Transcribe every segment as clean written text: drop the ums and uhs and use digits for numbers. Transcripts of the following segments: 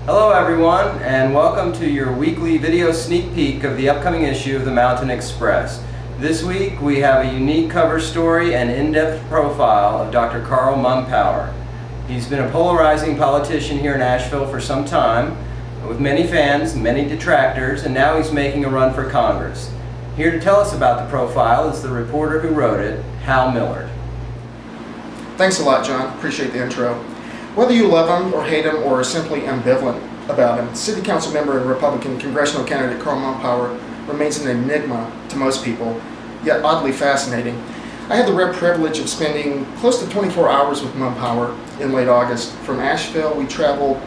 Hello everyone, and welcome to your weekly video sneak peek of the upcoming issue of the Mountain Xpress. This week we have a unique cover story and in-depth profile of Dr. Carl Mumpower. He's been a polarizing politician here in Asheville for some time, with many fans, many detractors, and now he's making a run for Congress. Here to tell us about the profile is the reporter who wrote it, Hal Millard. Thanks a lot, John. Appreciate the intro. Whether you love him or hate him or are simply ambivalent about him, City Council member and Republican Congressional candidate Carl Mumpower remains an enigma to most people, yet oddly fascinating. I had the rare privilege of spending close to 24 hours with Mumpower in late August. From Asheville, we traveled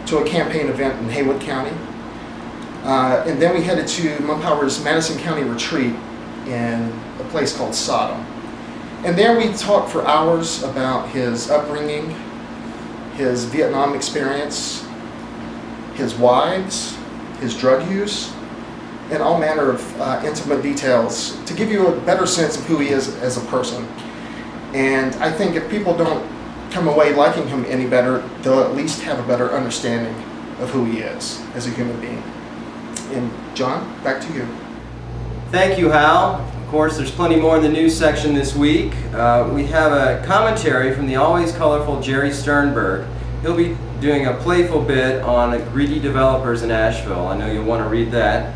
to a campaign event in Haywood County, and then we headed to Mumpower's Madison County retreat in a place called Sodom. And there we talked for hours about his upbringing, his Vietnam experience, his wives, his drug use, and all manner of intimate details to give you a better sense of who he is as a person. And I think if people don't come away liking him any better, they'll at least have a better understanding of who he is as a human being. And John, back to you. Thank you, Hal. Of course, there's plenty more in the news section this week. We have a commentary from the always colorful Jerry Sternberg. He'll be doing a playful bit on greedy developers in Asheville. I know you'll want to read that.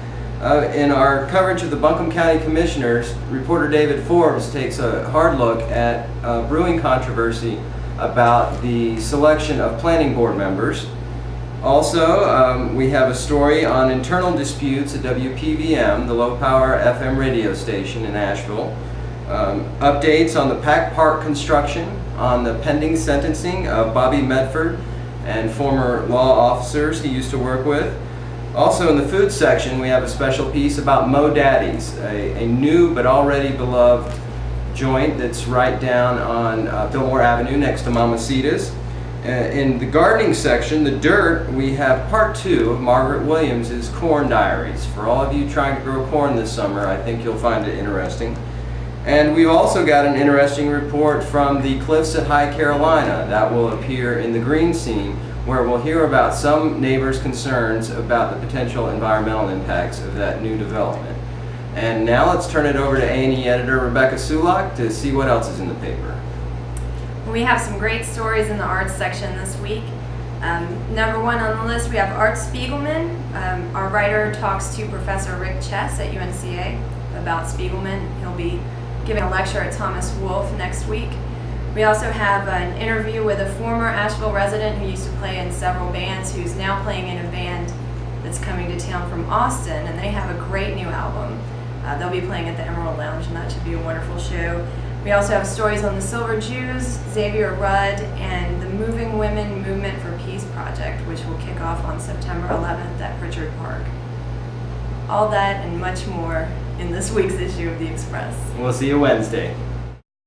In our coverage of the Buncombe County Commissioners, reporter David Forbes takes a hard look at a brewing controversy about the selection of planning board members. Also, we have a story on internal disputes at WPVM, the low-power FM radio station in Asheville. Updates on the Pack Park construction, on the pending sentencing of Bobby Medford and former law officers he used to work with. Also in the food section, we have a special piece about Mo Daddy's, a new but already beloved joint that's right down on Fillmore Avenue next to Mamacita's. In the gardening section, The Dirt, we have part 2 of Margaret Williams' Corn Diaries. For all of you trying to grow corn this summer, I think you'll find it interesting. And we've also got an interesting report from the Cliffs at High Carolina that will appear in the Green Scene, where we'll hear about some neighbors' concerns about the potential environmental impacts of that new development. And now let's turn it over to A&E editor Rebecca Sulak to see what else is in the paper. We have some great stories in the arts section this week. Number 1 on the list, we have Art Spiegelman. Our writer talks to Professor Rick Chess at UNCA about Spiegelman. He'll be giving a lecture at Thomas Wolfe next week. We also have an interview with a former Asheville resident who used to play in several bands, who's now playing in a band that's coming to town from Austin, and they have a great new album. They'll be playing at the Emerald Lounge, and that should be a wonderful show. We also have stories on the Silver Jews, Xavier Rudd, and the Moving Women Movement for Peace project, which will kick off on September 11th at Pritchard Park. All that and much more in this week's issue of the Express. We'll see you Wednesday.